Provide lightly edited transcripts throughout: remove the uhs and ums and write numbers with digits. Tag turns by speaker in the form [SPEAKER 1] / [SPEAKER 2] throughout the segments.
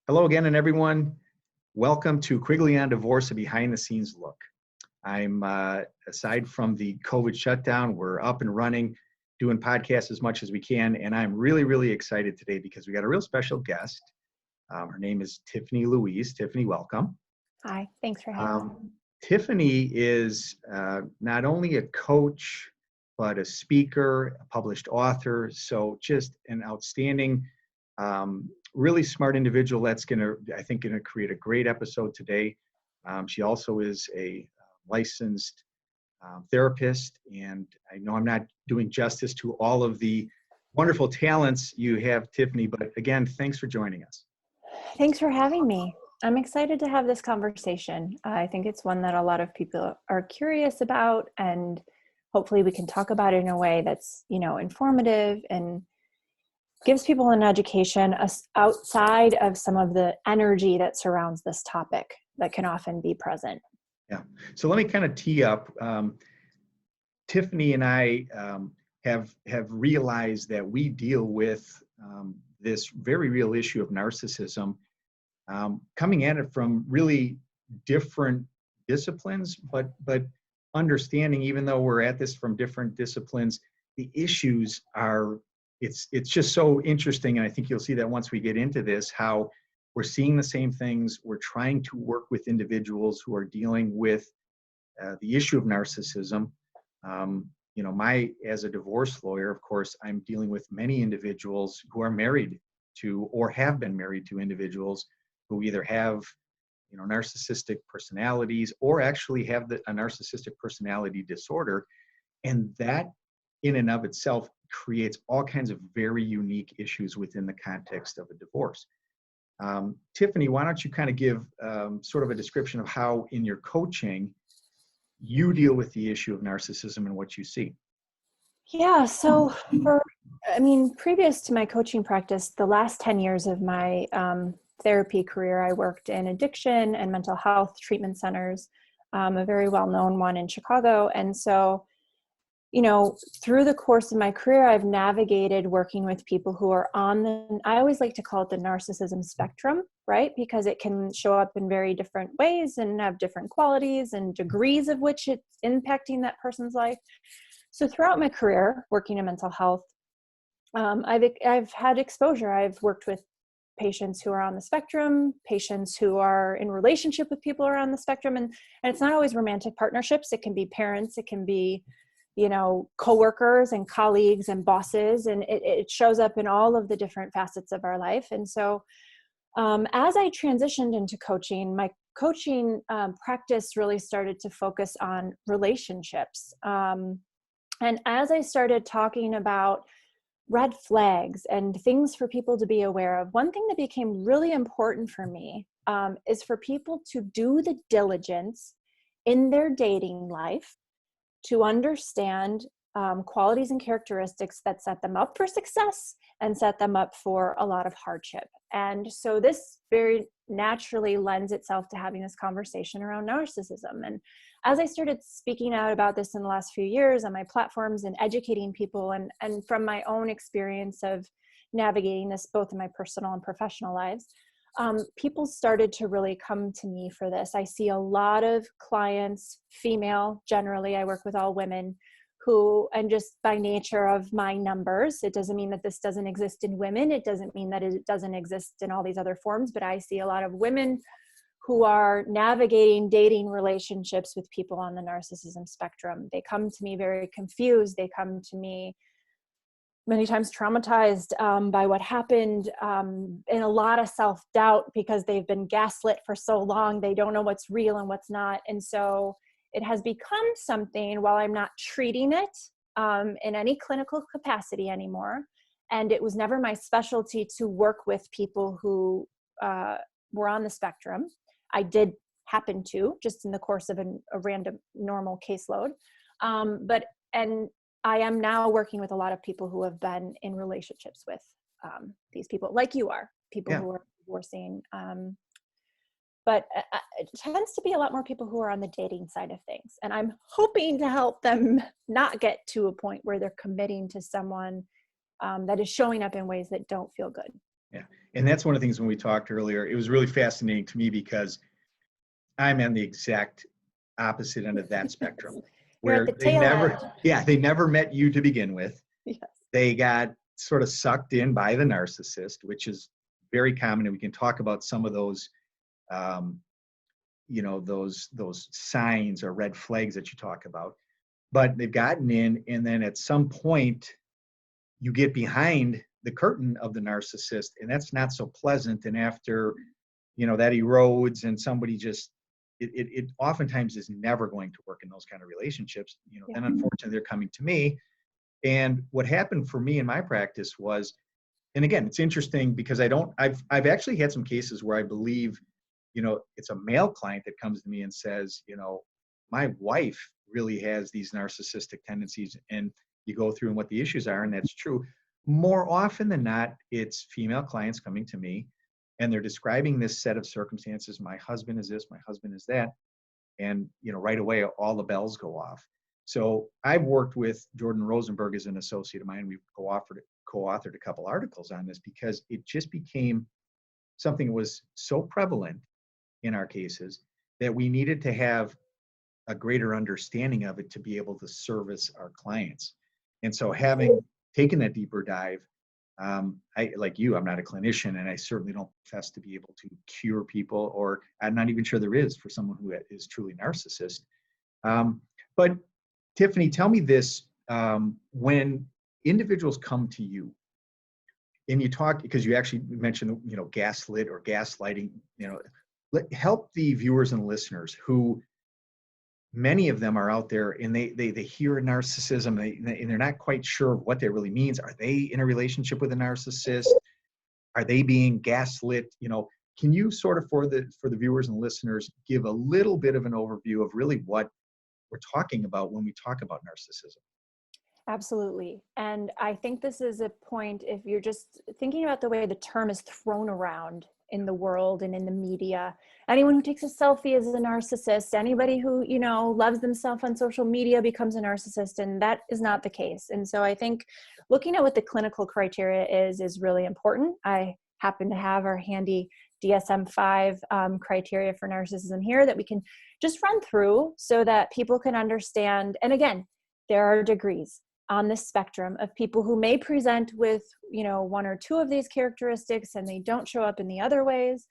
[SPEAKER 1] Hello again, and everyone. Welcome to Quigley on Divorce, a behind-the-scenes look. I'm, aside from the COVID shutdown, we're up and running, doing podcasts as much as we can, and I'm really, really excited today because we got a real special guest. Her name is Tiffany Louise. Tiffany, welcome.
[SPEAKER 2] Hi, thanks for having me.
[SPEAKER 1] Tiffany is not only a coach, but a speaker, a published author, so just an outstanding really smart individual that's I think, going to create a great episode today. She also is a licensed therapist, and I know I'm not doing justice to all of the wonderful talents you have, Tiffany, but again, thanks for joining us.
[SPEAKER 2] Thanks for having me. I'm excited to have this conversation. I think it's one that a lot of people are curious about, and hopefully we can talk about it in a way that's, informative and gives people an education outside of some of the energy that surrounds this topic that can often be present.
[SPEAKER 1] Yeah. So let me kind of tee up. Tiffany and I have realized that we deal with this very real issue of narcissism, coming at it from really different disciplines, but understanding, even though we're at this from different disciplines, the issues are. It's just so interesting, and I think you'll see that once we get into this, how we're seeing the same things. We're trying to work with individuals who are dealing with the issue of narcissism. As a divorce lawyer, of course, I'm dealing with many individuals who are married to or have been married to individuals who either have, narcissistic personalities or actually have a narcissistic personality disorder, and that in and of itself creates all kinds of very unique issues within the context of a divorce. Tiffany, why don't you kind of give sort of a description of how in your coaching you deal with the issue of narcissism and what you see?
[SPEAKER 2] Yeah, so previous to my coaching practice, the last 10 years of my therapy career, I worked in addiction and mental health treatment centers, a very well-known one in Chicago. And so through the course of my career, I've navigated working with people who are I always like to call it the narcissism spectrum, right? Because it can show up in very different ways and have different qualities and degrees of which it's impacting that person's life. So throughout my career working in mental health, I've had exposure. I've worked with patients who are on the spectrum, patients who are in relationship with people who are on the spectrum. And it's not always romantic partnerships. It can be parents. It can be coworkers and colleagues and bosses, and it shows up in all of the different facets of our life. And so as I transitioned into coaching, my coaching practice really started to focus on relationships. And as I started talking about red flags and things for people to be aware of, one thing that became really important for me is for people to do the diligence in their dating life to understand qualities and characteristics that set them up for success and set them up for a lot of hardship. And so this very naturally lends itself to having this conversation around narcissism. And as I started speaking out about this in the last few years on my platforms and educating people, and from my own experience of navigating this both in my personal and professional lives, people started to really come to me for this. I see a lot of clients, female generally, I work with all women who, and just by nature of my numbers, it doesn't mean that this doesn't exist in women. It doesn't mean that it doesn't exist in all these other forms, but I see a lot of women who are navigating dating relationships with people on the narcissism spectrum. They come to me very confused. They come to me many times traumatized by what happened, and a lot of self-doubt because they've been gaslit for so long. They don't know what's real and what's not. And so it has become something, while I'm not treating it in any clinical capacity anymore, and it was never my specialty to work with people who were on the spectrum. I did happen to, just in the course of a random normal caseload. And I am now working with a lot of people who have been in relationships with these people, like you are, people who are divorcing. But it tends to be a lot more people who are on the dating side of things. And I'm hoping to help them not get to a point where they're committing to someone that is showing up in ways that don't feel good.
[SPEAKER 1] Yeah. And that's one of the things when we talked earlier, it was really fascinating to me because I'm on the exact opposite end of that spectrum
[SPEAKER 2] You're at
[SPEAKER 1] where
[SPEAKER 2] the tail end.
[SPEAKER 1] they never met you to begin with.
[SPEAKER 2] Yes.
[SPEAKER 1] They got sort of sucked in by the narcissist, which is very common. And we can talk about some of those, um, those signs or red flags that you talk about. But they've gotten in, and then at some point, you get behind the curtain of the narcissist, and that's not so pleasant. And after, that erodes, and somebody just, it oftentimes is never going to work in those kind of relationships.
[SPEAKER 2] Yeah.
[SPEAKER 1] Then unfortunately they're coming to me. And what happened for me in my practice was, and again, it's interesting because I've actually had some cases where I believe, it's a male client that comes to me and says, my wife really has these narcissistic tendencies, and you go through and what the issues are, and that's true. More often than not, it's female clients coming to me, and they're describing this set of circumstances. My husband is this, my husband is that, and right away all the bells go off. So I've worked with Jordan Rosenberg as an associate of mine. We've co-authored a couple articles on this because it just became something that was so prevalent in our cases that we needed to have a greater understanding of it to be able to service our clients. And so having taken that deeper dive, I, like you, I'm not a clinician, and I certainly don't profess to be able to cure people, or I'm not even sure there is for someone who is truly narcissist. But Tiffany, tell me this, when individuals come to you and you talk, because you actually mentioned, gaslit or gaslighting, help the viewers and listeners who, many of them are out there and they hear narcissism and they're not quite sure what that really means. Are they in a relationship with a narcissist? Are they being gaslit? Can you sort of, for the viewers and listeners, give a little bit of an overview of really what we're talking about when we talk about narcissism?
[SPEAKER 2] Absolutely. And I think this is a point, if you're just thinking about the way the term is thrown around in the world and in the media, anyone who takes a selfie is a narcissist. Anybody who, loves themselves on social media becomes a narcissist, and that is not the case. And so I think looking at what the clinical criteria is really important. I happen to have our handy DSM-5 criteria for narcissism here that we can just run through so that people can understand. And again, there are degrees on the spectrum of people who may present with, one or two of these characteristics and they don't show up in the other ways.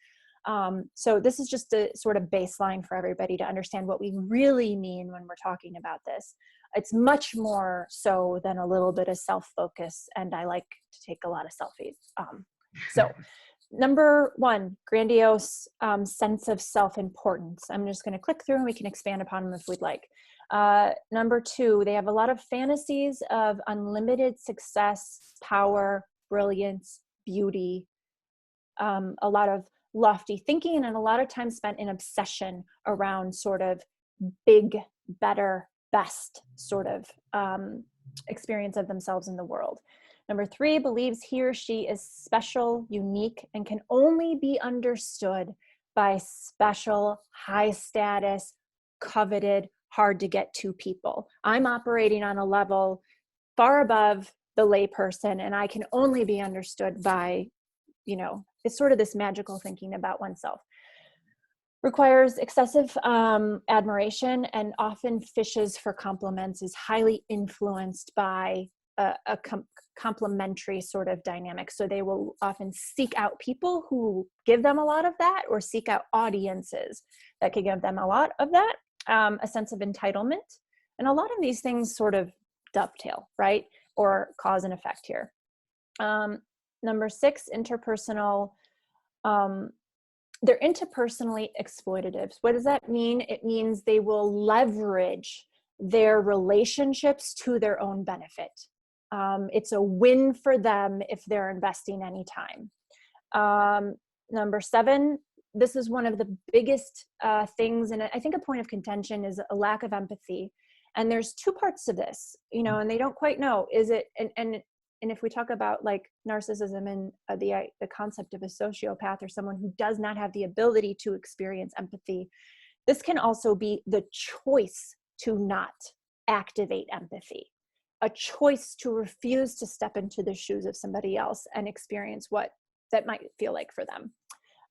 [SPEAKER 2] So this is just a sort of baseline for everybody to understand what we really mean when we're talking about this. It's much more so than a little bit of self-focus, and I like to take a lot of selfies. So number one, grandiose sense of self-importance. I'm just going to click through and we can expand upon them if we'd like. Number two, they have a lot of fantasies of unlimited success, power, brilliance, beauty, a lot of lofty thinking, and a lot of time spent in obsession around sort of big, better, best sort of experience of themselves in the world. Number three, believes he or she is special, unique, and can only be understood by special, high status, coveted, hard to get to people. I'm operating on a level far above the layperson, and I can only be understood by, it's sort of this magical thinking about oneself. Requires excessive admiration and often fishes for compliments, is highly influenced by a complementary sort of dynamic. So they will often seek out people who give them a lot of that, or seek out audiences that can give them a lot of that. A sense of entitlement. And a lot of these things sort of dovetail, right? Or cause and effect here. Number six, interpersonal. They're interpersonally exploitative. What does that mean? It means they will leverage their relationships to their own benefit. It's a win for them if they're investing any time. Number seven, this is one of the biggest things, and I think a point of contention is a lack of empathy. And there's two parts to this, and they don't quite know, is it, and if we talk about like narcissism and the concept of a sociopath or someone who does not have the ability to experience empathy, this can also be the choice to not activate empathy, a choice to refuse to step into the shoes of somebody else and experience what that might feel like for them.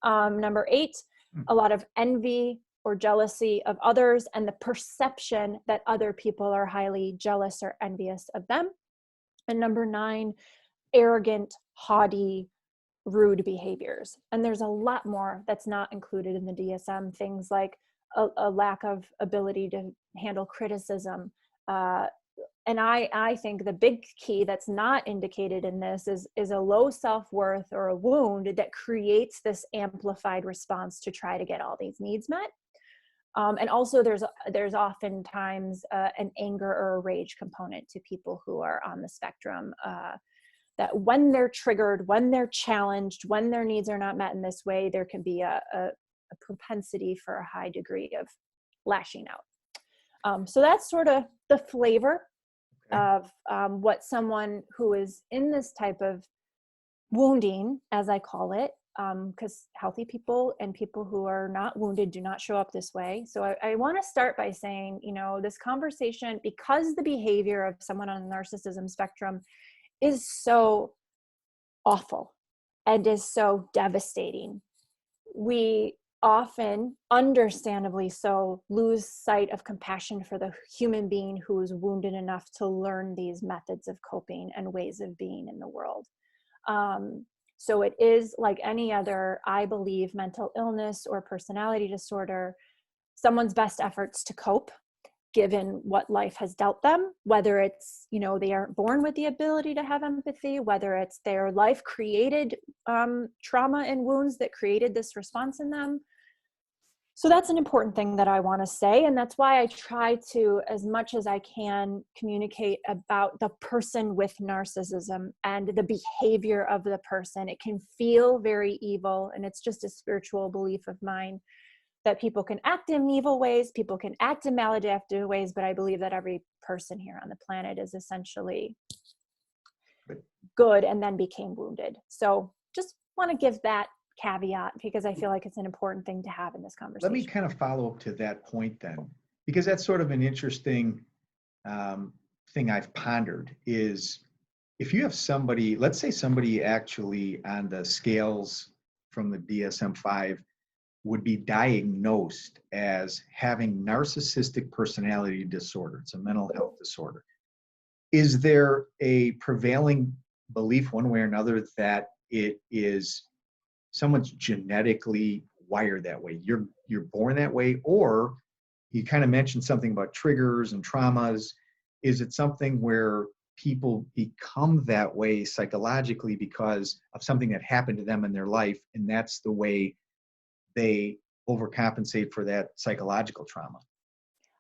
[SPEAKER 2] Number 8,
[SPEAKER 1] Hmm.
[SPEAKER 2] a lot of envy or jealousy of others and the perception that other people are highly jealous or envious of them. And number 9, arrogant, haughty, rude behaviors. And there's a lot more that's not included in the DSM, things like a lack of ability to handle criticism. And I think the big key that's not indicated in this is a low self-worth or a wound that creates this amplified response to try to get all these needs met. And also there's oftentimes an anger or a rage component to people who are on the spectrum, that when they're triggered, when they're challenged, when their needs are not met in this way, there can be a propensity for a high degree of lashing out. So that's sort of the flavor of what someone who is in this type of wounding, as I call it, because healthy people and people who are not wounded do not show up this way. So I want to start by saying, this conversation, because the behavior of someone on the narcissism spectrum is so awful and is so devastating, we often, understandably so, lose sight of compassion for the human being who is wounded enough to learn these methods of coping and ways of being in the world. So it is like any other, I believe, mental illness or personality disorder, someone's best efforts to cope given what life has dealt them, whether it's, they aren't born with the ability to have empathy, whether it's their life created trauma and wounds that created this response in them. So that's an important thing that I want to say. And that's why I try to, as much as I can, communicate about the person with narcissism and the behavior of the person. It can feel very evil, and it's just a spiritual belief of mine that people can act in evil ways, people can act in maladaptive ways, but I believe that every person here on the planet is essentially good and then became wounded. So just want to give that caveat because I feel like it's an important thing to have in this conversation.
[SPEAKER 1] Let me kind of follow up to that point then, because that's sort of an interesting thing I've pondered is if you have somebody, let's say somebody actually on the scales from the DSM-5 would be diagnosed as having narcissistic personality disorder. It's a mental health disorder. Is there a prevailing belief one way or another that it is someone's genetically wired that way? You're born that way, or you kind of mentioned something about triggers and traumas. Is it something where people become that way psychologically because of something that happened to them in their life, and that's the way they overcompensate for that psychological trauma?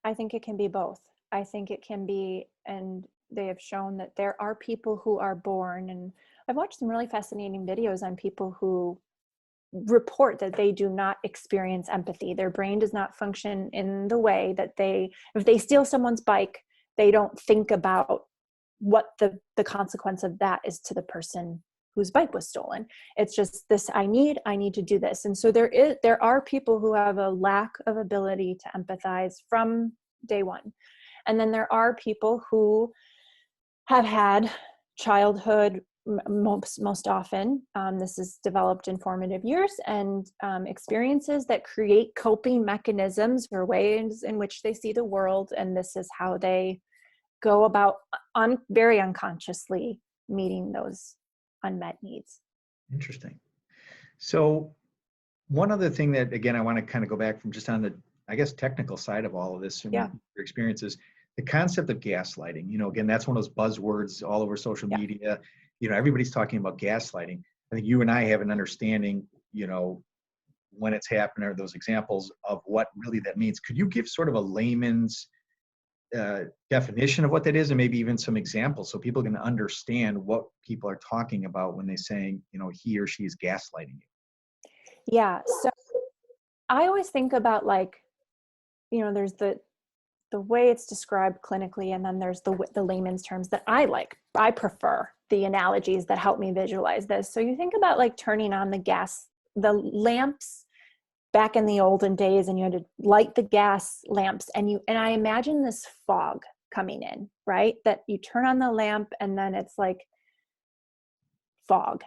[SPEAKER 2] I think it can be both. I think it can be, and they have shown that there are people who are born, and I've watched some really fascinating videos on people who report that they do not experience empathy. Their brain does not function in the way that if they steal someone's bike, they don't think about what the consequence of that is to the person whose bike was stolen. It's just this, I need to do this. And so there are people who have a lack of ability to empathize from day one. And then there are people who have had childhood, most often, this is developed in formative years, and experiences that create coping mechanisms or ways in which they see the world. And this is how they go about very unconsciously meeting those unmet needs.
[SPEAKER 1] Interesting. So one other thing that, again, I want to kind of go back from just on the, I guess, technical side of all of this from your experiences, the concept of gaslighting. Again, that's one of those buzzwords all over social media. Everybody's talking about gaslighting. I think you and I have an understanding, when it's happened, or those examples of what really that means. Could you give sort of a layman's definition of what that is, and maybe even some examples so people can understand what people are talking about when they're saying, he or she is gaslighting you?
[SPEAKER 2] Yeah. So I always think about there's the way it's described clinically, and then there's the layman's terms that I like. I prefer the analogies that help me visualize this. So you think about turning on the lamps back in the olden days, and you had to light the gas lamps, and I imagine this fog coming in, right? That you turn on the lamp and then it's like fog.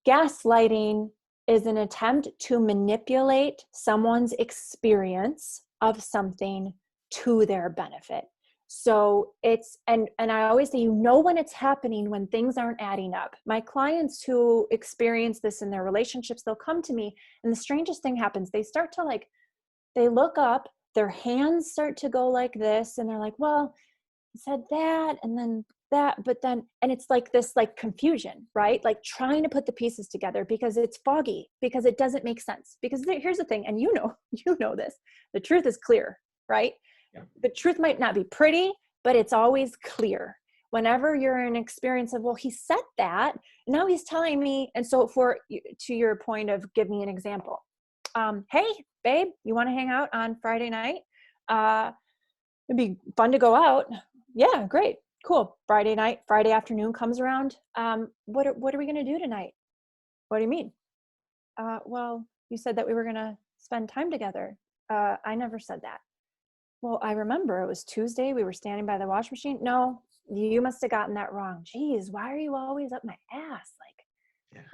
[SPEAKER 2] gaslighting is an attempt to manipulate someone's experience of something to their benefit. So it's, and I always say, when it's happening, when things aren't adding up. My clients who experience this in their relationships, they'll come to me and the strangest thing happens. They start to they look up, their hands start to go like this. And they're like, well, I said that, and then that, but then, and it's like this, confusion, right? Like trying to put the pieces together because it's foggy, because it doesn't make sense. Because here's the thing, and you know this, the truth is clear, right?
[SPEAKER 1] Yeah.
[SPEAKER 2] The truth might not be pretty, but it's always clear. Whenever you're in an experience of, well, he said that, now he's telling me. And so to your point of, give me an example. Hey, babe, you want to hang out on Friday night? It'd be fun to go out. Yeah, great. Cool. Friday afternoon comes around. What are we going to do tonight? What do you mean? Well, you said that we were going to spend time together. I never said that. Well, I remember it was Tuesday. We were standing by the wash machine. No, you must have gotten that wrong. Geez, why are you always up my ass?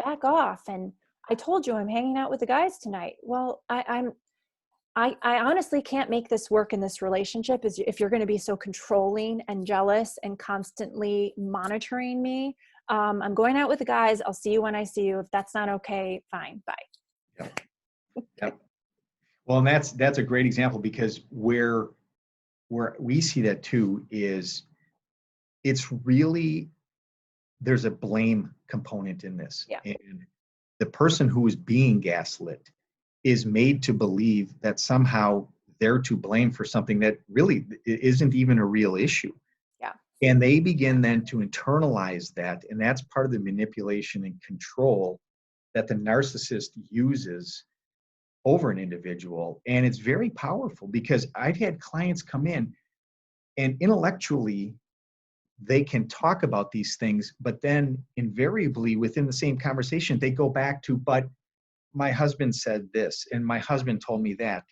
[SPEAKER 2] Back off. And I told you I'm hanging out with the guys tonight. Well, I honestly can't make this work in this relationship if you're going to be so controlling and jealous and constantly monitoring me. I'm going out with the guys. I'll see you when I see you. If that's not okay, fine. Bye.
[SPEAKER 1] Yep. Yep. Well, and that's a great example, because where we see that too is it's really, there's a blame component in this.
[SPEAKER 2] Yeah.
[SPEAKER 1] And the person who is being gaslit is made to believe that somehow they're to blame for something that really isn't even a real issue.
[SPEAKER 2] Yeah.
[SPEAKER 1] And they begin then to internalize that. And that's part of the manipulation and control that the narcissist uses over an individual. And it's very powerful, because I've had clients come in and intellectually they can talk about these things, but then invariably within the same conversation, they go back to, but my husband said this, and my husband told me that.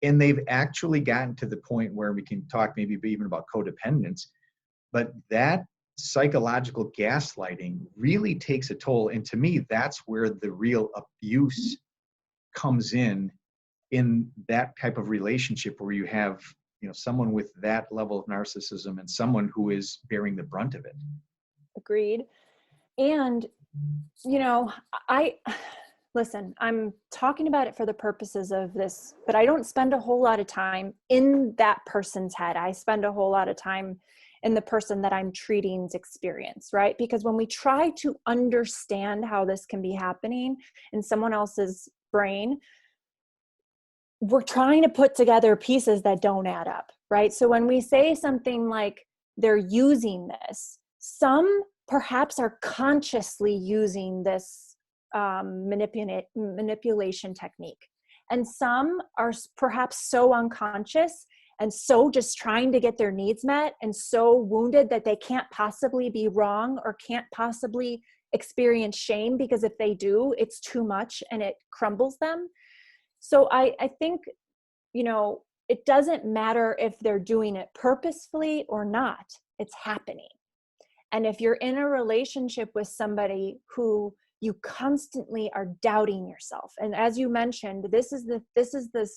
[SPEAKER 1] And they've actually gotten to the point where we can talk maybe even about codependence, but that psychological gaslighting really takes a toll. And to me, that's where the real abuse comes in that type of relationship, where you have, someone with that level of narcissism and someone who is bearing the brunt of it.
[SPEAKER 2] Agreed. And, listen, I'm talking about it for the purposes of this, but I don't spend a whole lot of time in that person's head. I spend a whole lot of time in the person that I'm treating's experience, right? Because when we try to understand how this can be happening in someone else's brain, we're trying to put together pieces that don't add up, right? So when we say something like they're using this, some perhaps are consciously using this manipulation technique. And some are perhaps so unconscious and so just trying to get their needs met and so wounded that they can't possibly be wrong or can't possibly experience shame, because if they do, it's too much and it crumbles them. So I think, it doesn't matter if they're doing it purposefully or not, it's happening. And if you're in a relationship with somebody who you constantly are doubting yourself, and as you mentioned, this is the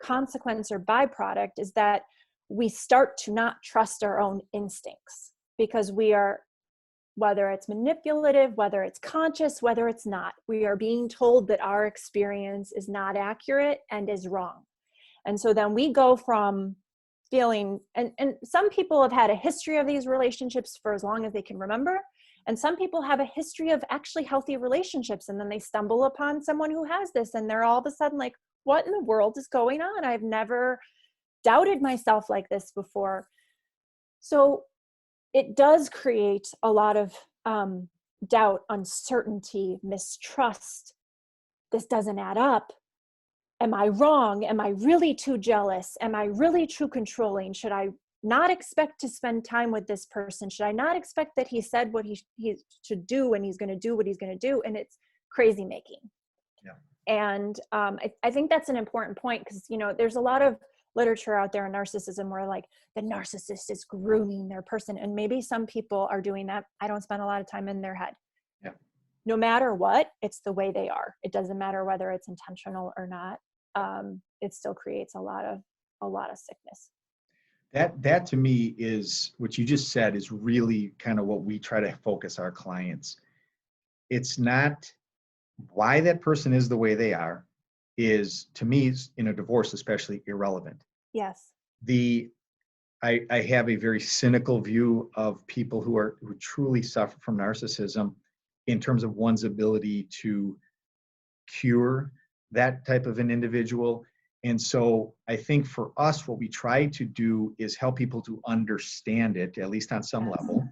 [SPEAKER 2] consequence or byproduct, is that we start to not trust our own instincts, because we are, whether it's manipulative, whether it's conscious, whether it's not, we are being told that our experience is not accurate and is wrong. And so then we go from feeling, and some people have had a history of these relationships for as long as they can remember. And some people have a history of actually healthy relationships. And then they stumble upon someone who has this, and they're all of a sudden like, what in the world is going on? I've never doubted myself like this before. So it does create a lot of doubt, uncertainty, mistrust. This doesn't add up. Am I wrong? Am I really too jealous? Am I really too controlling? Should I not expect to spend time with this person? Should I not expect that he said what he should do and he's going to do what he's going to do? And it's crazy making.
[SPEAKER 1] Yeah.
[SPEAKER 2] And I think that's an important point, because, there's a lot of literature out there on narcissism where like the narcissist is grooming their person. And maybe some people are doing that. I don't spend a lot of time in their head.
[SPEAKER 1] Yeah.
[SPEAKER 2] no matter what, it's the way they are. It doesn't matter whether it's intentional or not. It still creates a lot of sickness.
[SPEAKER 1] That to me is what you just said is really kind of what we try to focus our clients. It's not why that person is the way they are, is to me in a divorce especially irrelevant.
[SPEAKER 2] Yes.
[SPEAKER 1] I have a very cynical view of people who truly suffer from narcissism in terms of one's ability to cure that type of an individual. And so I think for us, what we try to do is help people to understand it, at least on some level,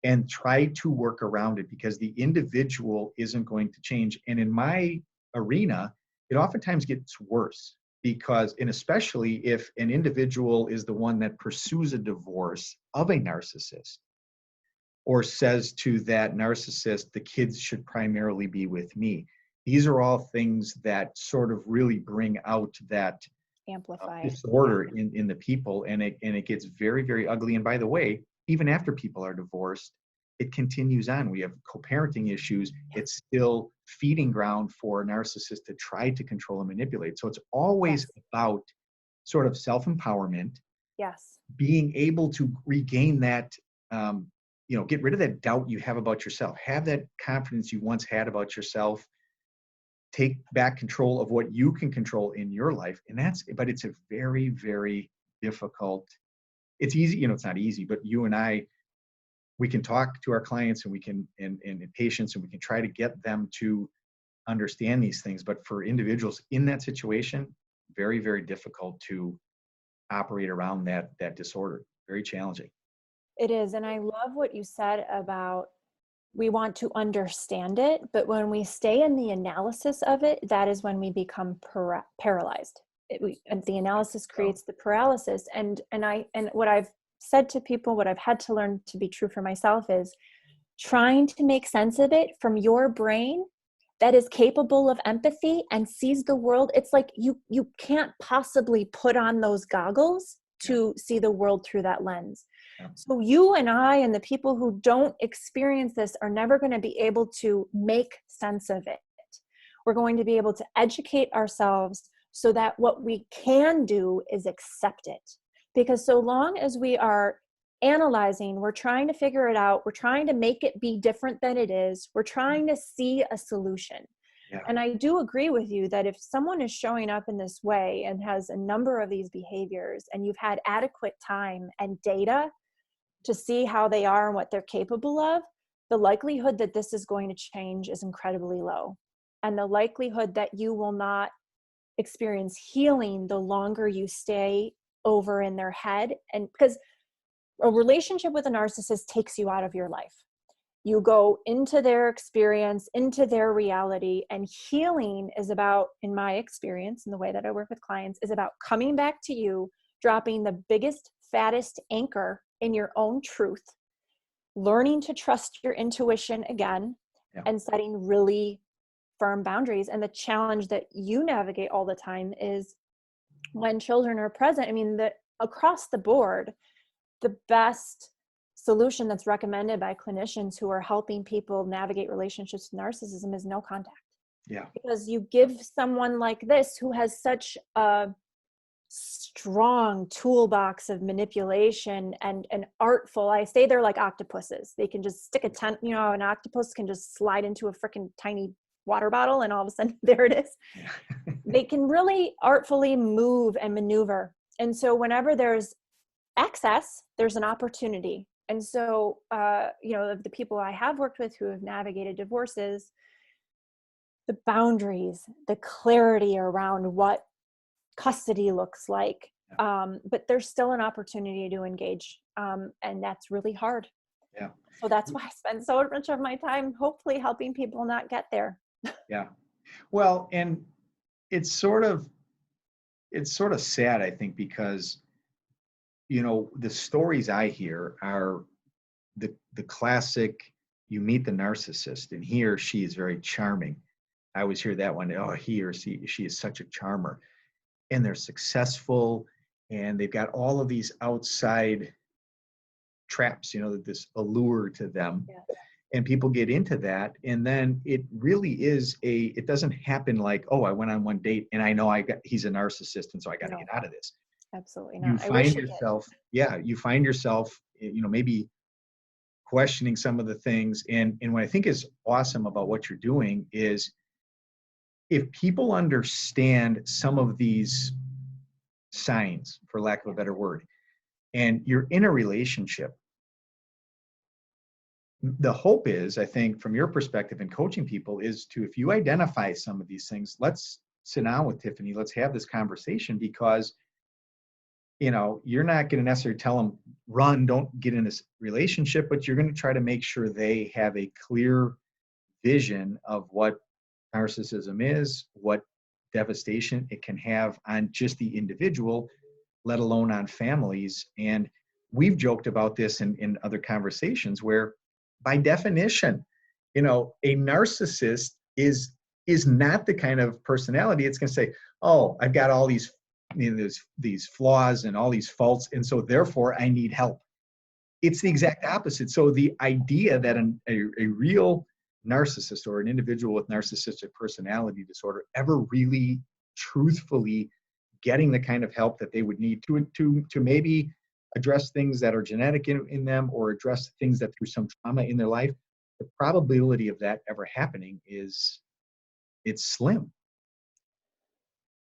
[SPEAKER 1] and try to work around it, because the individual isn't going to change. And in my arena, it oftentimes gets worse, because, and especially if an individual is the one that pursues a divorce of a narcissist, or says to that narcissist, the kids should primarily be with me. These are all things that sort of really bring out that disorder in the people, and it gets very, very ugly. And by the way, even after people are divorced, it continues on. We have co-parenting issues. It's still feeding ground for a narcissist to try to control and manipulate. So it's always about sort of self-empowerment.
[SPEAKER 2] Yes.
[SPEAKER 1] Being able to regain that, get rid of that doubt you have about yourself. Have that confidence you once had about yourself. Take back control of what you can control in your life. But it's a very, very difficult, it's easy, it's not easy, but you and I, we can talk to our clients and we can, and patients, and we can try to get them to understand these things. But for individuals in that situation, very, very difficult to operate around that disorder. Very challenging.
[SPEAKER 2] It is. And I love what you said about, we want to understand it, but when we stay in the analysis of it, that is when we become paralyzed. And the analysis creates the paralysis. And what I've said to people, what I've had to learn to be true for myself, is trying to make sense of it from your brain that is capable of empathy and sees the world. It's like you can't possibly put on those goggles to see the world through that lens. So you and I and the people who don't experience this are never going to be able to make sense of it. We're going to be able to educate ourselves so that what we can do is accept it. Because so long as we are analyzing, we're trying to figure it out, we're trying to make it be different than it is, we're trying to see a solution. And I do agree with you that if someone is showing up in this way and has a number of these behaviors, and you've had adequate time and data to see how they are and what they're capable of, the likelihood that this is going to change is incredibly low. And the likelihood that you will not experience healing the longer you stay over in their head. And because a relationship with a narcissist takes you out of your life. You go into their experience, into their reality, and healing is about, in my experience, and the way that I work with clients, is about coming back to you, dropping the biggest, fattest anchor in your own truth, learning to trust your intuition again, and setting really firm boundaries. And the challenge that you navigate all the time is when children are present. I mean, across the board, the best solution that's recommended by clinicians who are helping people navigate relationships with narcissism is no contact. Because you give someone like this, who has such a strong toolbox of manipulation and artful, I say they're like octopuses. They can just stick an octopus can just slide into a freaking tiny water bottle and all of a sudden there it is. They can really artfully move and maneuver. And so whenever there's access, there's an opportunity. And so, the people I have worked with who have navigated divorces, the boundaries, the clarity around what custody looks like, but there's still an opportunity to engage, and that's really hard. So that's why I spend so much of my time hopefully helping people not get there.
[SPEAKER 1] Well, and it's sort of sad, I think, because the stories I hear are the classic, you meet the narcissist and he or she is very charming. I always hear that one, oh, he or she is such a charmer. And they're successful and they've got all of these outside traps, this allure to them. And people get into that, and then it really is it doesn't happen like, oh, I went on one date and I know he's a narcissist, and so I got to
[SPEAKER 2] No,
[SPEAKER 1] get out of this.
[SPEAKER 2] absolutely
[SPEAKER 1] You
[SPEAKER 2] not. I wish
[SPEAKER 1] find
[SPEAKER 2] it did.
[SPEAKER 1] yourself, yeah, you find yourself, maybe questioning some of the things. And what I think is awesome about what you're doing is, if people understand some of these signs, for lack of a better word, and you're in a relationship, the hope is, I think, from your perspective in coaching people, is to, if you identify some of these things, let's sit down with Tiffany, let's have this conversation, because you're not going to necessarily tell them, run, don't get in this relationship, but you're going to try to make sure they have a clear vision of what narcissism is, what devastation it can have on just the individual, let alone on families. And we've joked about this in other conversations where, by definition, a narcissist is not the kind of personality it's going to say, oh, I've got all these these flaws and all these faults, and so therefore I need help. It's the exact opposite. So the idea that a real narcissist, or an individual with narcissistic personality disorder, ever really truthfully getting the kind of help that they would need to maybe address things that are genetic in them, or address things that through some trauma in their life, the probability of that ever happening it's slim.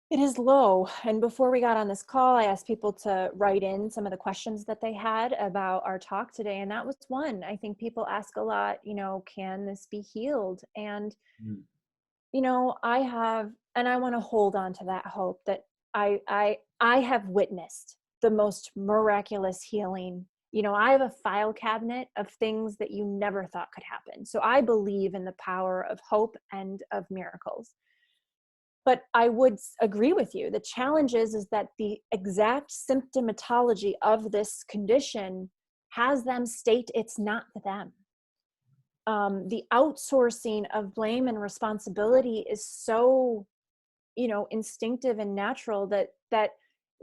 [SPEAKER 2] It is low. And before we got on this call, I asked people to write in some of the questions that they had about our talk today. And that was one. I think people ask a lot, can this be healed? And,
[SPEAKER 1] Mm.
[SPEAKER 2] I want to hold on to that hope that I have witnessed the most miraculous healing. I have a file cabinet of things that you never thought could happen. So I believe in the power of hope and of miracles. But I would agree with you. The challenge is that the exact symptomatology of this condition has them state it's not them. The outsourcing of blame and responsibility is so, instinctive and natural that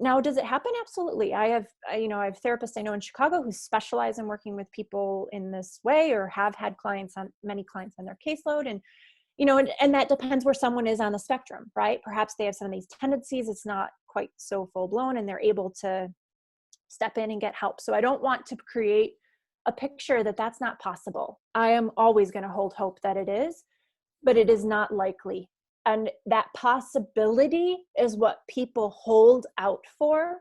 [SPEAKER 2] now, does it happen? Absolutely. I have therapists I know in Chicago who specialize in working with people in this way, or have had many clients on their caseload. And and that depends where someone is on the spectrum, right? Perhaps they have some of these tendencies. It's not quite so full blown, and they're able to step in and get help. So I don't want to create a picture that that's not possible. I am always going to hold hope that it is, but it is not likely. And that possibility is what people hold out for.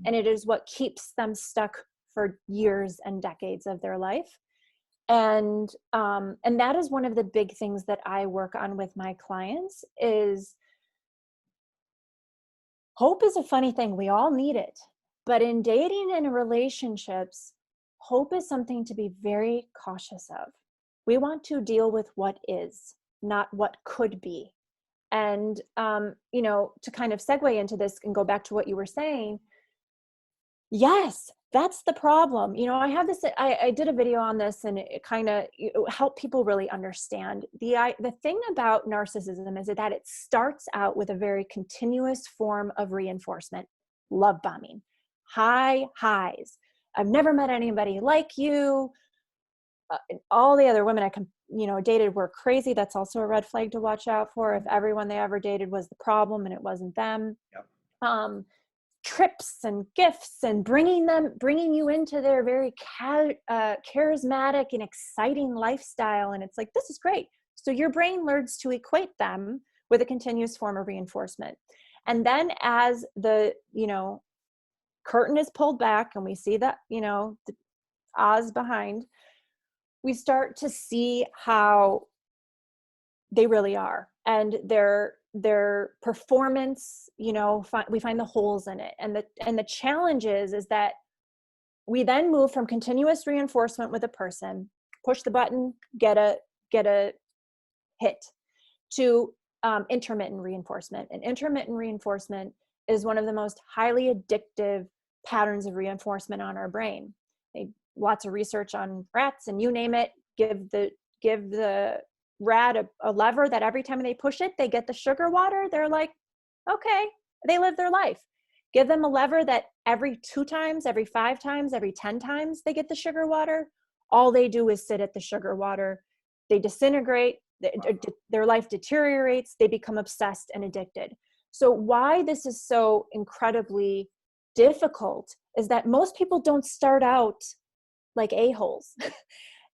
[SPEAKER 2] And it is what keeps them stuck for years and decades of their life. And that is one of the big things that I work on with my clients. Is hope is a funny thing. We all need it. But in dating and in relationships, hope is something to be very cautious of. We want to deal with what is, not what could be. And, to kind of segue into this and go back to what you were saying, yes, that's the problem. I have this, I did a video on this, and it kind of helped people really understand the thing about narcissism is that it starts out with a very continuous form of reinforcement, love bombing, high highs. I've never met anybody like you. All the other women I dated were crazy. That's also a red flag to watch out for. If everyone they ever dated was the problem and it wasn't them. Yep. Trips and gifts, and bringing you into their very charismatic and exciting lifestyle. And it's like, this is great. So your brain learns to equate them with a continuous form of reinforcement. And then as the, curtain is pulled back and we see that, the Oz behind, we start to see how they really are, and their performance, we find the holes in it. And the challenge is that we then move from continuous reinforcement with a person, push the button, get a hit, to intermittent reinforcement. And intermittent reinforcement is one of the most highly addictive patterns of reinforcement on our brain. Lots of research on rats, and you name it, give the rat a lever that every time they push it, they get the sugar water. They're like, okay, they live their life. Give them a lever that every 2 times, every 5 times, every 10 times they get the sugar water. All they do is sit at the sugar water they disintegrate, their life deteriorates, they become obsessed and addicted. So why this is so incredibly difficult is that most people don't start out like a-holes.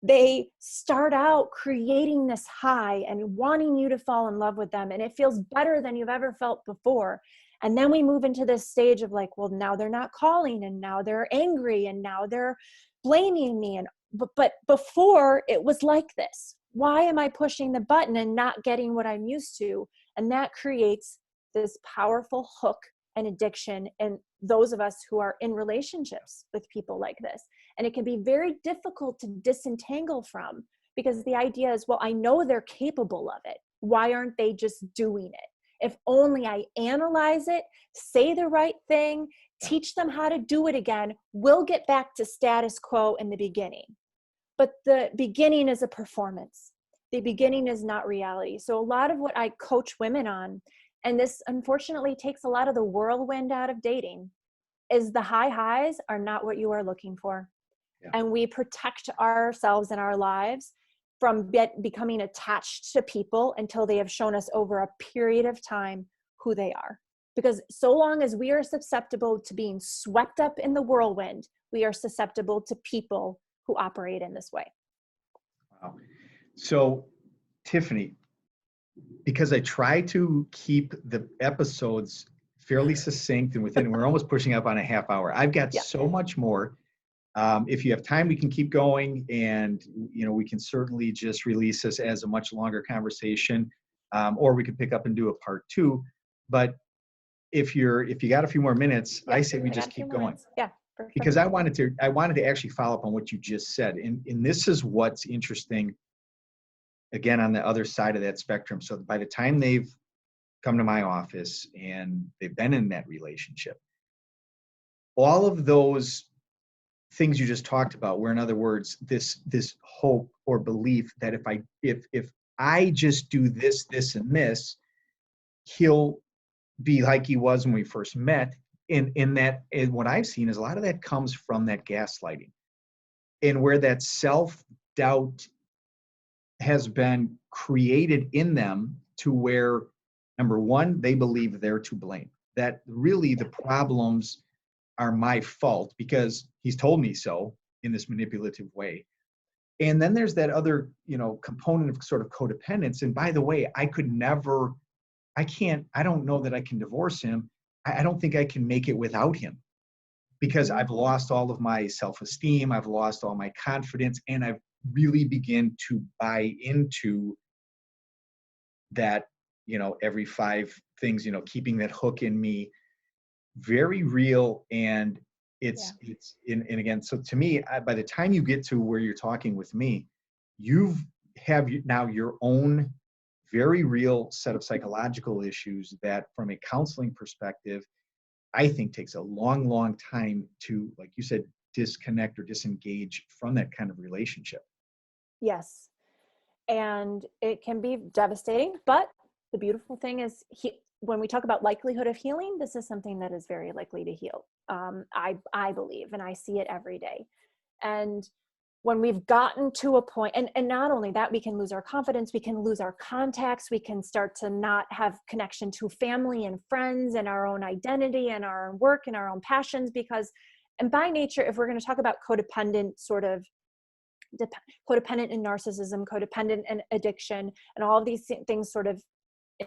[SPEAKER 2] They start out creating this high and wanting you to fall in love with them. And it feels better than you've ever felt before. And then we move into this stage of like, well, now they're not calling, and now they're angry, and now they're blaming me. And but before it was like this. Why am I pushing the button and not getting what I'm used to? And that creates this powerful hook and addiction in those of us who are in relationships with people like this. And it can be very difficult to disentangle from, because the idea is, well, I know they're capable of it. Why aren't they just doing it? If only I analyze it, say the right thing, teach them how to do it again, we'll get back to status quo in the beginning. But the beginning is a performance. The beginning is not reality. So a lot of what I coach women on, and this unfortunately takes a lot of the whirlwind out of dating, is the high highs are not what you are looking for. Yeah. And we protect ourselves and our lives from becoming attached to people until they have shown us over a period of time who they are. Because so long as we are susceptible to being swept up in the whirlwind, we are susceptible to people who operate in this way.
[SPEAKER 1] Wow. So, Tiffany, because I try to keep the episodes fairly succinct and within, we're almost pushing up on a half hour. I've got so much more. If you have time, we can keep going, and we can certainly just release this as a much longer conversation, or we could pick up and do a part 2. But if you got a few more minutes, I say we just keep going.
[SPEAKER 2] Minutes. Yeah, for sure.
[SPEAKER 1] Because I wanted to actually follow up on what you just said, and this is what's interesting. Again, on the other side of that spectrum. So by the time they've come to my office and they've been in that relationship, all of those things you just talked about, where in other words, this hope or belief that if I just do this, this, and this, he'll be like he was when we first met. And what I've seen is a lot of that comes from that gaslighting, and where that self-doubt has been created in them to where, number one, they believe they're to blame, that really the problems are my fault because he's told me so in this manipulative way. And then there's that other, component of sort of codependence. And by the way, I don't know that I can divorce him. I don't think I can make it without him, because I've lost all of my self-esteem. I've lost all my confidence, and I've really begin to buy into that, every 5 things, keeping that hook in me, very real. And it's again, so to me, by the time you get to where you're talking with me, you have now your own very real set of psychological issues that from a counseling perspective, I think takes a long, long time to, like you said, disconnect or disengage from that kind of relationship.
[SPEAKER 2] Yes. And it can be devastating, but the beautiful thing is when we talk about likelihood of healing, this is something that is very likely to heal. I believe, and I see it every day. And when we've gotten to a point, and not only that, we can lose our confidence, we can lose our contacts, we can start to not have connection to family and friends and our own identity and our own work and our own passions, and by nature, if we're going to talk about codependent and narcissism, codependent and addiction, and all of these things sort of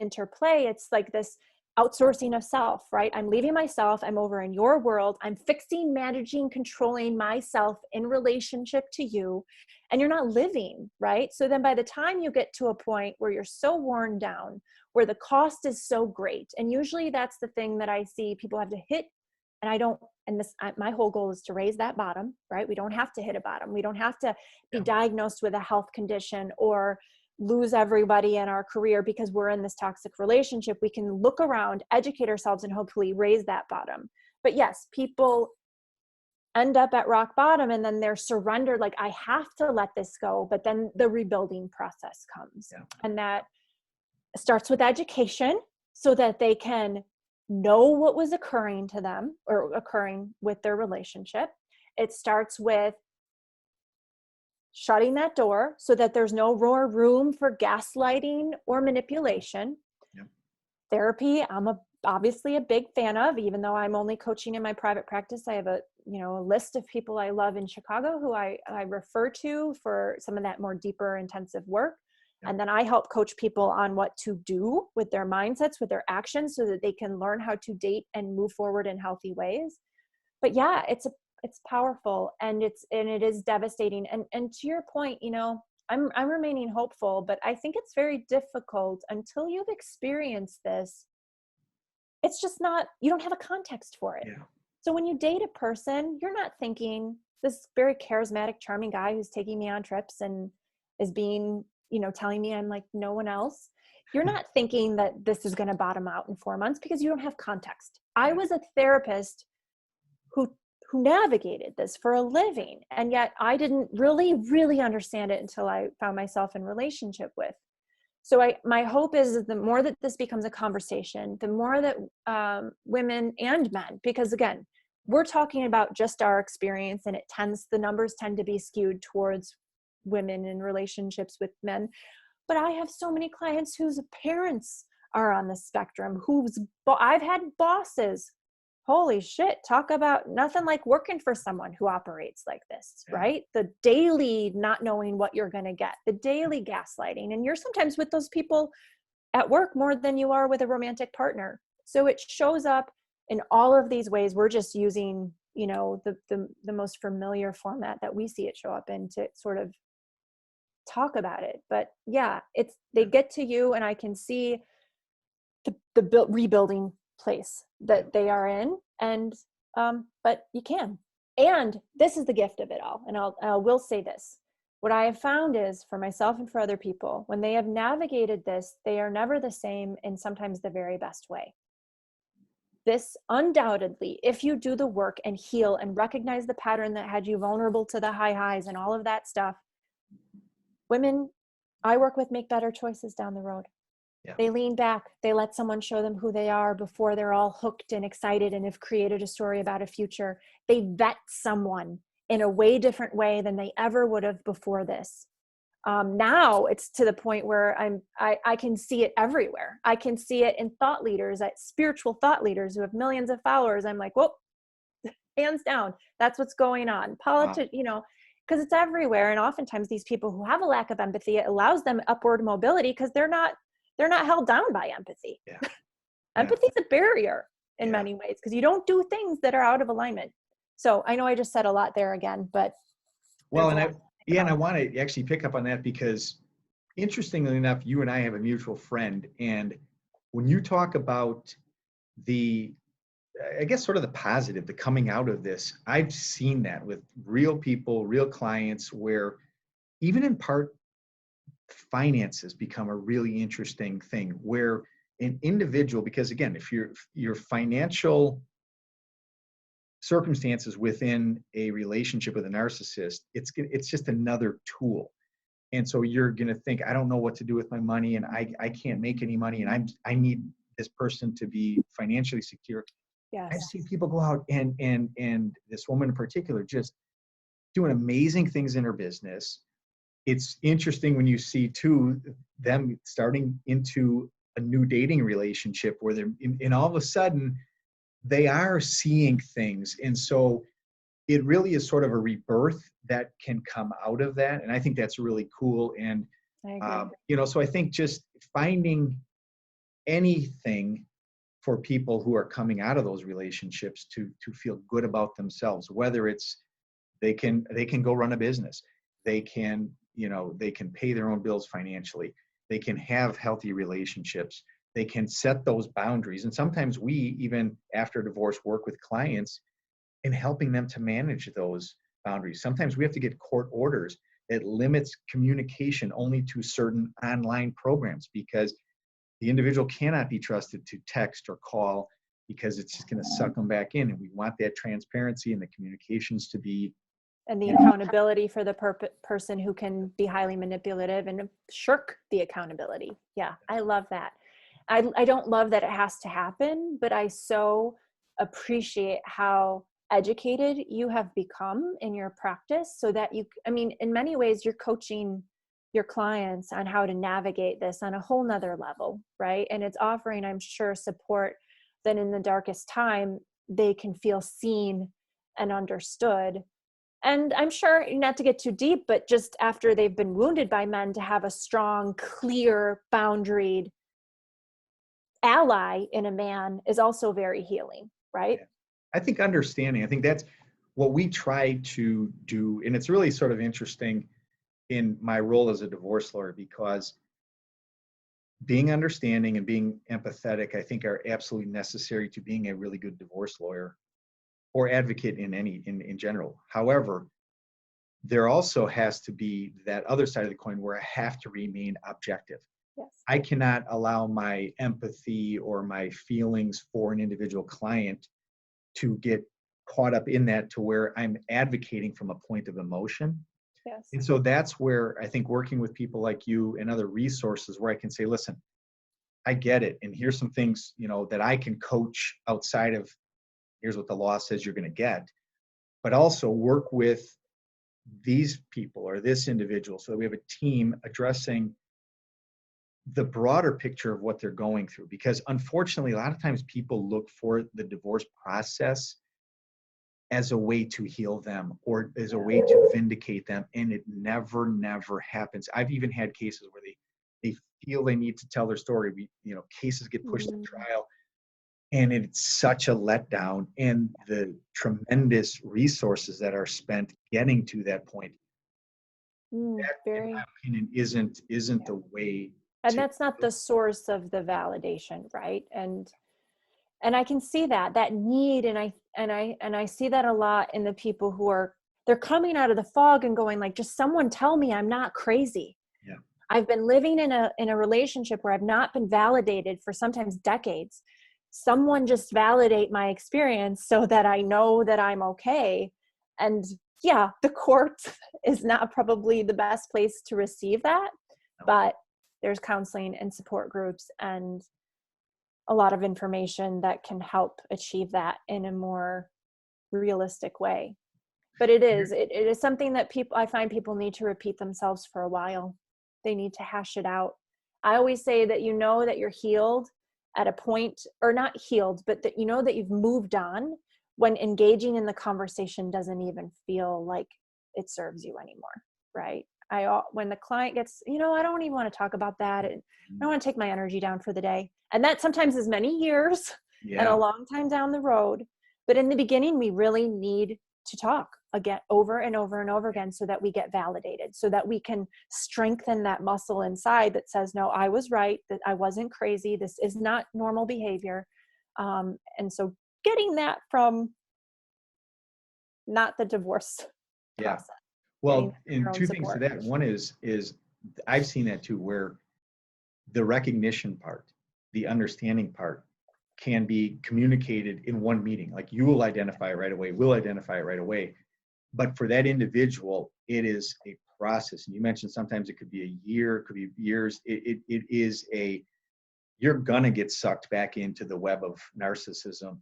[SPEAKER 2] interplay, it's like this outsourcing of self, right? I'm leaving myself, I'm over in your world, I'm fixing, managing, controlling myself in relationship to you, and you're not living, right? So then by the time you get to a point where you're so worn down, where the cost is so great, and usually that's the thing that I see people have to hit, my whole goal is to raise that bottom, right? We don't have to hit a bottom. We don't have to be diagnosed with a health condition or lose everybody in our career because we're in this toxic relationship. We can look around, educate ourselves, and hopefully raise that bottom. But yes, people end up at rock bottom and then they're surrendered, like, I have to let this go. But then the rebuilding process comes. Yeah. And that starts with education so that they can know what was occurring to them or occurring with their relationship. It starts with shutting that door so that there's no more room for gaslighting or manipulation.
[SPEAKER 1] Yep.
[SPEAKER 2] Therapy, obviously a big fan of, even though I'm only coaching in my private practice. I have a list of people I love in Chicago who I refer to for some of that more deeper intensive work.
[SPEAKER 1] Yep.
[SPEAKER 2] And then I help coach people on what to do with their mindsets, with their actions, so that they can learn how to date and move forward in healthy ways. But yeah, it's powerful, and it is devastating. And to your point, I'm remaining hopeful, but I think it's very difficult until you've experienced this. It's just not, you don't have a context for it.
[SPEAKER 1] Yeah.
[SPEAKER 2] So when you date a person, you're not thinking this very charismatic, charming guy who's taking me on trips and is being, telling me I'm like no one else. You're not thinking that this is going to bottom out in 4 months because you don't have context. I was a therapist who navigated this for a living, and yet I didn't really understand it until I found myself in relationship with. So my hope is the more that this becomes a conversation, the more that women and men, because again, we're talking about just our experience, and the numbers tend to be skewed towards women in relationships with men. But I have so many clients whose parents are on the spectrum, I've had bosses. Holy shit, talk about nothing like working for someone who operates like this, right? The daily not knowing what you're going to get, the daily gaslighting. And you're sometimes with those people at work more than you are with a romantic partner. So it shows up in all of these ways. We're just using, the most familiar format that we see it show up in to sort of talk about it. But yeah, they get to you, and I can see the rebuilding place that they are in, and but you can. And this is the gift of it all, and I will say this: what I have found is, for myself and for other people, when they have navigated this, they are never the same in sometimes the very best way. This undoubtedly, if you do the work and heal and recognize the pattern that had you vulnerable to the high highs and all of that stuff, women I work with make better choices down the road. Yeah. They lean back. They let someone show them who they are before they're all hooked and excited and have created a story about a future. They vet someone in a way different way than they ever would have before this. Now it's to the point where I can see it everywhere. I can see it in thought leaders, at spiritual thought leaders who have millions of followers. I'm like, whoa, hands down, that's what's going on. Because it's everywhere. And oftentimes these people who have a lack of empathy, it allows them upward mobility because they're not held down by empathy. Yeah. Empathy is a barrier in many ways because you don't do things that are out of alignment. So I know I just said a lot there again, but.
[SPEAKER 1] Well, and I want to actually pick up on that because interestingly enough, you and I have a mutual friend. And when you talk about I guess sort of the positive, the coming out of this, I've seen that with real people, real clients, where even in part, finances become a really interesting thing where an individual, because again, if your financial circumstances within a relationship with a narcissist, it's just another tool. And so you're going to think, I don't know what to do with my money, and I can't make any money, and I need this person to be financially secure. Yes. I've seen people go out and this woman in particular just doing amazing things in her business. It's interesting when you see too them starting into a new dating relationship where they're and all of a sudden they are seeing things. And so it really is sort of a rebirth that can come out of that. And I think that's really cool. And, so I think just finding anything for people who are coming out of those relationships to feel good about themselves, whether it's they can go run a business, they can pay their own bills financially, they can have healthy relationships, they can set those boundaries. And sometimes we, even after divorce, work with clients in helping them to manage those boundaries. Sometimes we have to get court orders that limits communication only to certain online programs because the individual cannot be trusted to text or call because it's just going to suck them back in. And we want that transparency and the communications to be.
[SPEAKER 2] And the accountability for the person who can be highly manipulative and shirk the accountability. Yeah, I love that. I don't love that it has to happen, but I so appreciate how educated you have become in your practice, so that you, I mean, in many ways, you're coaching your clients on how to navigate this on a whole nother level, right? And it's offering, I'm sure, support that in the darkest time, they can feel seen and understood. And I'm sure, not to get too deep, but just after they've been wounded by men, to have a strong, clear, boundaried ally in a man is also very healing, right?
[SPEAKER 1] Yeah. I think understanding, I think that's what we try to do. And it's really sort of interesting in my role as a divorce lawyer, because being understanding and being empathetic, I think, are absolutely necessary to being a really good divorce lawyer or advocate in general. However, there also has to be that other side of the coin where I have to remain objective.
[SPEAKER 2] Yes.
[SPEAKER 1] I cannot allow my empathy or my feelings for an individual client to get caught up in that to where I'm advocating from a point of emotion.
[SPEAKER 2] Yes.
[SPEAKER 1] And so that's where I think working with people like you and other resources where I can say, listen, I get it. And here's some things, that I can coach outside of here's what the law says you're going to get, but also work with these people or this individual so that we have a team addressing the broader picture of what they're going through. Because unfortunately, a lot of times people look for the divorce process as a way to heal them or as a way to vindicate them. And it never happens. I've even had cases where they feel they need to tell their story. Cases get pushed to trial, and it's such a letdown. And the tremendous resources that are spent getting to that point, that, in my opinion, isn't the way.
[SPEAKER 2] And that's not the source of the validation, right? And I can see that need, and I see that a lot in the people who they're coming out of the fog and going like, just someone tell me I'm not crazy.
[SPEAKER 1] Yeah.
[SPEAKER 2] I've been living in a relationship where I've not been validated for sometimes decades. Someone just validate my experience so that I know that I'm okay. And yeah, the court is not probably the best place to receive that, but there's counseling and support groups and a lot of information that can help achieve that in a more realistic way. But it is something that I find people need to repeat themselves for a while. They need to hash it out. I always say that that you're healed at a point, or not healed, but that that you've moved on when engaging in the conversation doesn't even feel like it serves you anymore, right? When the client gets, I don't even want to talk about that. I don't want to take my energy down for the day. And that sometimes is many years and a long time down the road. But in the beginning, we really need to talk again, over and over and over again, so that we get validated, so that we can strengthen that muscle inside that says, no, I was right, that I wasn't crazy. This is not normal behavior. And so getting that from not the divorce process.
[SPEAKER 1] Well, and two things to that. One is I've seen that too, where the recognition part, the understanding part can be communicated in one meeting. Like you will identify it right away, we'll identify it right away. But for that individual, it is a process. And you mentioned sometimes it could be a year, it could be years. It is you're gonna get sucked back into the web of narcissism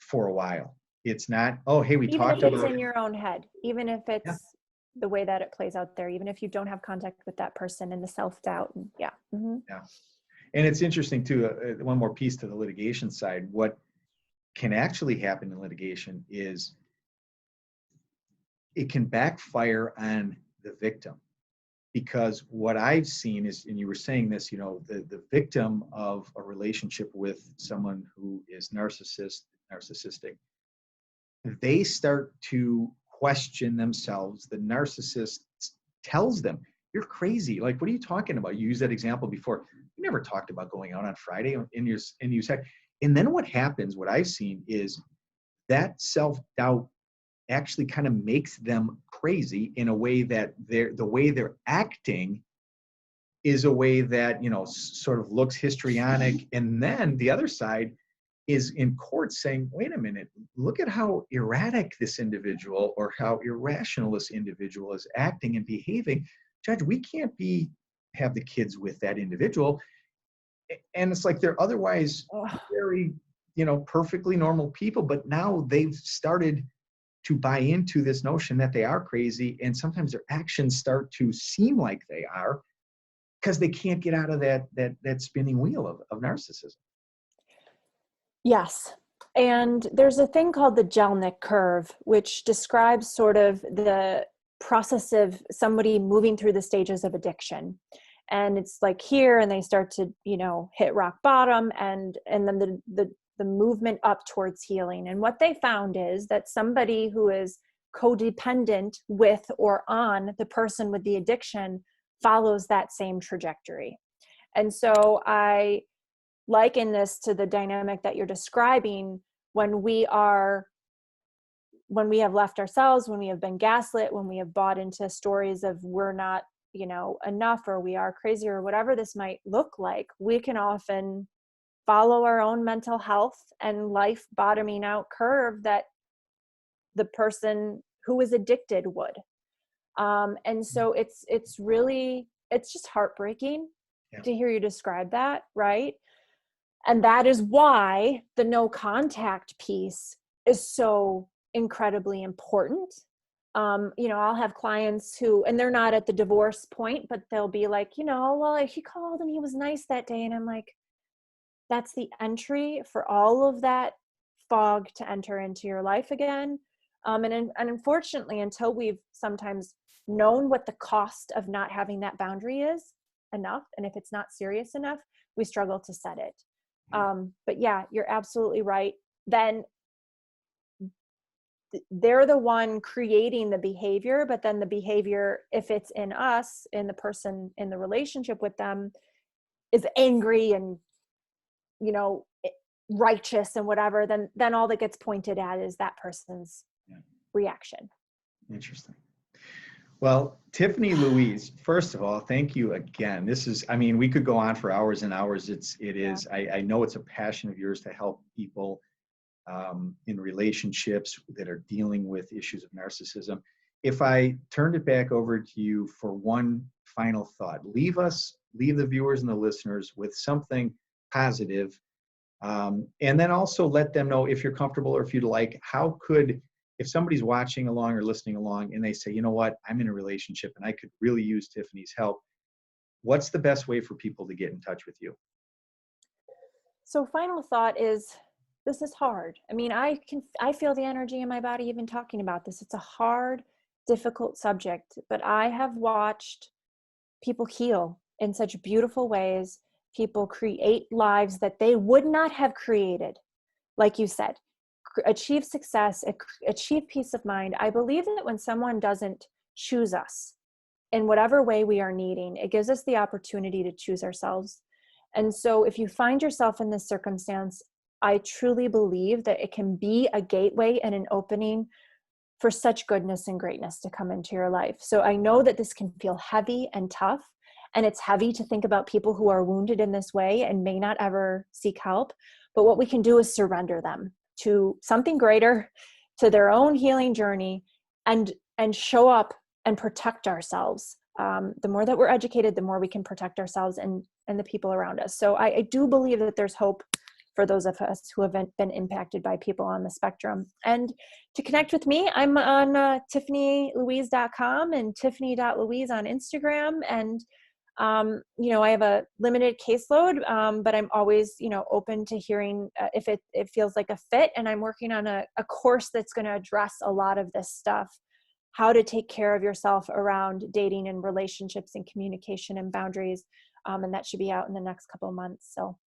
[SPEAKER 1] for a while. It's not, oh, hey, we talked about it.
[SPEAKER 2] Even if it's in your own head, even if it's the way that it plays out there, even if you don't have contact with that person and the self-doubt. Yeah.
[SPEAKER 1] And it's interesting too, one more piece to the litigation side. What can actually happen in litigation is it can backfire on the victim. Because what I've seen is, and you were saying this, the victim of a relationship with someone who is narcissistic, they start to question themselves. The narcissist tells them, you're crazy. Like, what are you talking about? You used that example before. You never talked about going out on Friday, and you said, and then what happens, what I've seen is that self-doubt actually kind of makes them crazy in a way that the way they're acting is a way that, sort of looks histrionic. And then the other side is in court saying, wait a minute, look at how erratic this individual or how irrational this individual is acting and behaving. Judge, we can't have the kids with that individual. And it's like they're otherwise very perfectly normal people, but now they've started to buy into this notion that they are crazy, and sometimes their actions start to seem like they are because they can't get out of that spinning wheel of narcissism.
[SPEAKER 2] Yes. And there's a thing called the Jellinek curve, which describes sort of the process of somebody moving through the stages of addiction. And it's like here, and they start to, hit rock bottom, and then the movement up towards healing. And what they found is that somebody who is codependent with or on the person with the addiction follows that same trajectory. And so I liken this to the dynamic that you're describing when we have left ourselves, when we have been gaslit, when we have bought into stories of we're not, enough, or we are crazy, or whatever this might look like. We can often follow our own mental health and life bottoming out curve that the person who is addicted would. And so it's just heartbreaking to hear you describe that, right? And that is why the no contact piece is so incredibly important. I'll have clients who, and they're not at the divorce point, but they'll be like, well, he called and he was nice that day. And I'm like, that's the entry for all of that fog to enter into your life again. And unfortunately, until we've sometimes known what the cost of not having that boundary is enough, and if it's not serious enough, we struggle to set it. But yeah, you're absolutely right. Then they're the one creating the behavior, but then the behavior, if it's in us, in the person in the relationship with them, is angry and, righteous and whatever, then all that gets pointed at is that person's reaction. Interesting.
[SPEAKER 1] Well, Tiffany Louise, first of all, thank you again. We could go on for hours and hours. I know it's a passion of yours to help people in relationships that are dealing with issues of narcissism. If I turned it back over to you for one final thought, leave the viewers and the listeners with something positive, and then also let them know, if you're comfortable or if you'd like, if somebody's watching along or listening along and they say, you know what, I'm in a relationship and I could really use Tiffany's help, what's the best way for people to get in touch with you?
[SPEAKER 2] So final thought is, this is hard. I feel the energy in my body even talking about this. It's a hard, difficult subject, but I have watched people heal in such beautiful ways. People create lives that they would not have created. Like you said, achieve success, achieve peace of mind. I believe that when someone doesn't choose us in whatever way we are needing, it gives us the opportunity to choose ourselves. And so if you find yourself in this circumstance, I truly believe that it can be a gateway and an opening for such goodness and greatness to come into your life. So I know that this can feel heavy and tough, and it's heavy to think about people who are wounded in this way and may not ever seek help. But what we can do is surrender them to something greater, to their own healing journey, and show up and protect ourselves. The more that we're educated, the more we can protect ourselves and the people around us. So I do believe that there's hope for those of us who have been impacted by people on the spectrum. And to connect with me, I'm on tiffanylouise.com and tiffany.louise on Instagram. And, I have a limited caseload, but I'm always, open to hearing if it feels like a fit. And I'm working on a course that's going to address a lot of this stuff, how to take care of yourself around dating and relationships and communication and boundaries. And that should be out in the next couple of months. So.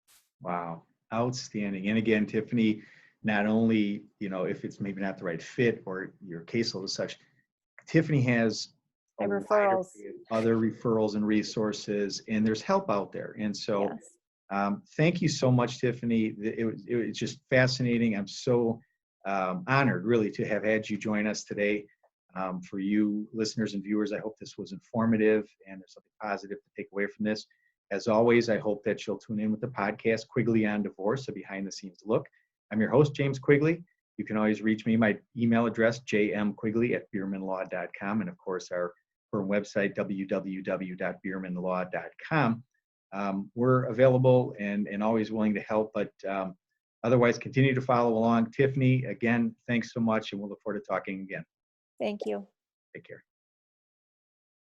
[SPEAKER 1] Wow. Outstanding. And again, Tiffany, not only, if it's maybe not the right fit or your caseload as such, Tiffany has
[SPEAKER 2] referrals,
[SPEAKER 1] other referrals and resources, and there's help out there. And so
[SPEAKER 2] yes.
[SPEAKER 1] Thank you so much, Tiffany. It was just fascinating. I'm so honored really to have had you join us today. For you listeners and viewers, I hope this was informative and there's something positive to take away from this. As always, I hope that you'll tune in with the podcast, Quigley on Divorce, a behind-the-scenes look. I'm your host, James Quigley. You can always reach me. My email address, jmquigley@biermanlaw.com. And, of course, our firm website, www.biermanlaw.com. We're available and always willing to help. But Otherwise, continue to follow along. Tiffany, again, thanks so much, and we'll look forward to talking again.
[SPEAKER 2] Thank you.
[SPEAKER 1] Take care.